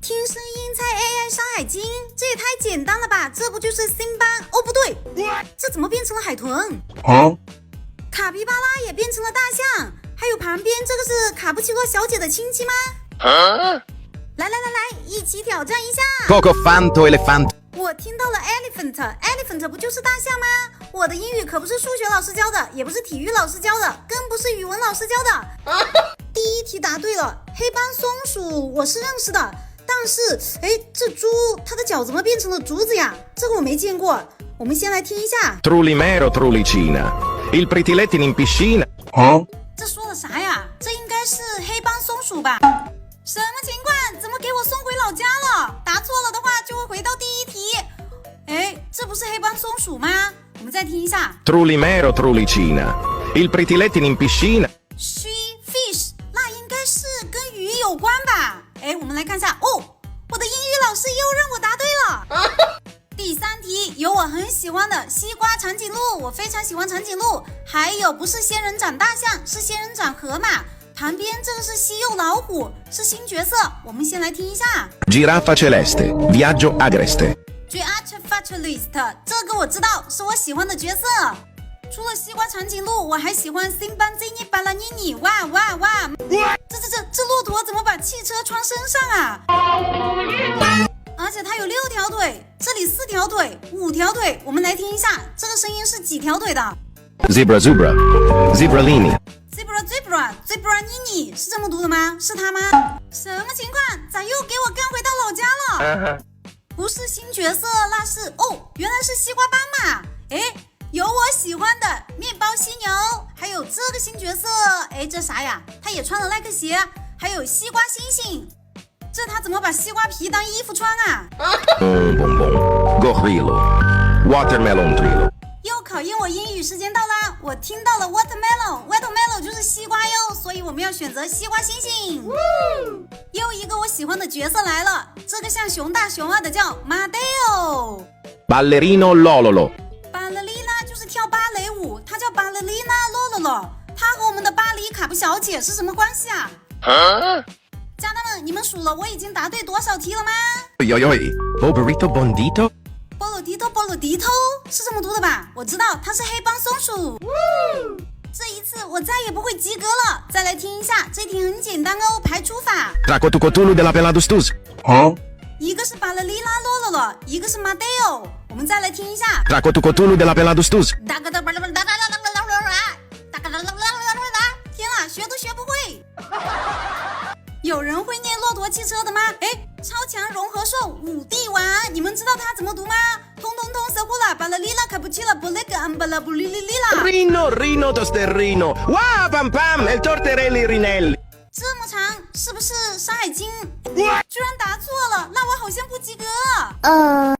听声音猜 AI 山海经，这也太简单了吧？这不就是辛巴？哦，不对，这怎么变成了海豚？卡皮巴拉也变成了大象，还有旁边这个是卡布奇诺小姐的亲戚吗？来，一起挑战一下。Cocofanto elefante。我听到了 elephant 不就是大象吗？我的英语可不是数学老师教的，也不是体育老师教的，更不是语文老师教的。第一题答对了，黑斑松鼠我是认识的，但是这猪它的脚怎么变成了竹子呀？这个我没见过。我们先来听一下。Trullimero trullicina, il pretilettino in piscina。这说的啥呀？这应该是黑斑松鼠吧？什么情况？怎么给我送回老家了？答错了的话就会回到第一题。这不是黑斑松鼠吗？我们再听一下。Trullimero trullicina, il pretilettino in piscina。fish， 那应该是跟鱼有关吧？我们来看一下。我的英语老师又让我答对了。第三题有我很喜欢的西瓜长颈鹿，我非常喜欢长颈鹿。还有不是仙人掌大象，是仙人掌河马。旁边这个是西柚老虎，是新角色。我们先来听一下。Giraffa celeste, viaggio agreste。Giraffa fatalist， 这个我知道，是我喜欢的角色。除了西瓜长颈鹿，我还喜欢辛巴吉尼巴拉尼尼。哇！这骆驼怎么把汽车穿身上啊？而且它有6条腿，这里4条腿，5条腿。我们来听一下，这个声音是几条腿的 Zebra zebra, zebralini。Zebra Nini 是这么读的吗？是它吗？什么情况？咋又给我干回到老家了？不是新角色，那是原来是西瓜斑马。有我喜欢的面包犀牛，还有这个新角色，这啥呀？他也穿了耐克鞋，还有西瓜猩猩。这他怎么把西瓜皮当衣服穿啊Gorrillo, watermelon trillo。又考验我英语时间到啦！我听到了 watermelon 就是西瓜哟，所以我们要选择西瓜猩猩。又一个我喜欢的角色来了，这个像熊大熊二的叫 Madeo。 Ballerino lololo。 Ballerina 就是跳芭蕾舞，它叫 Ballerina lololo。 它和我们的巴黎卡布小姐是什么关系啊？家人们，你们数了我已经答对多少题了吗？ Boberito bondito。 Bolodito 是这么读的吧？我知道它是黑斑松鼠。这一次我再也不会及格了。再来听一下，这题很简单哦，排除法。Tracotucotulu della peladustus。 一个是 Ballerina lololo， 一个是 Madeo。 我们再来听一下。Tracotucotulu della peladustus。 天啊，学都学不会。有人会念骆驼汽车的吗？超强融合兽5帝王，你们知道它怎么读吗？通色呼啦巴拉利拉卡布奇拉布雷格安巴拉布里里里啦。Rino tosterrino, wow pam pam, el torterelli rinelli。 这么长，是不是山海经？居然答错了，那我好像不及格。